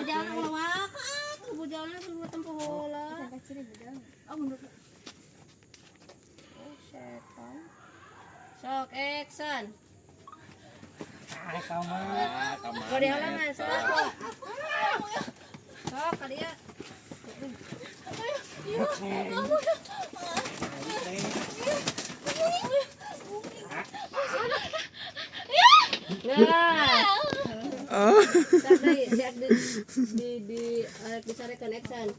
jalan lawak, jalan buat tempuh bola. Oh, menurut. Oh, setan. Sok action. Kamu. Kalau di halaman, sok. Sok, kali ya. Nah, disarekan action.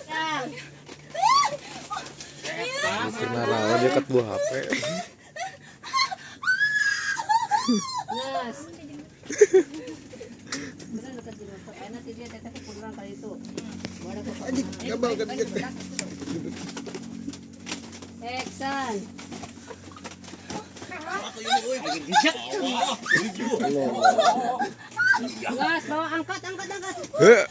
Nah, Kenalan dekat buah HP. Nas. Benar dekat di motor. Nanti dia teteh kurang kali itu. Gabal kan. Action. Gas, bawa angkat. Heh.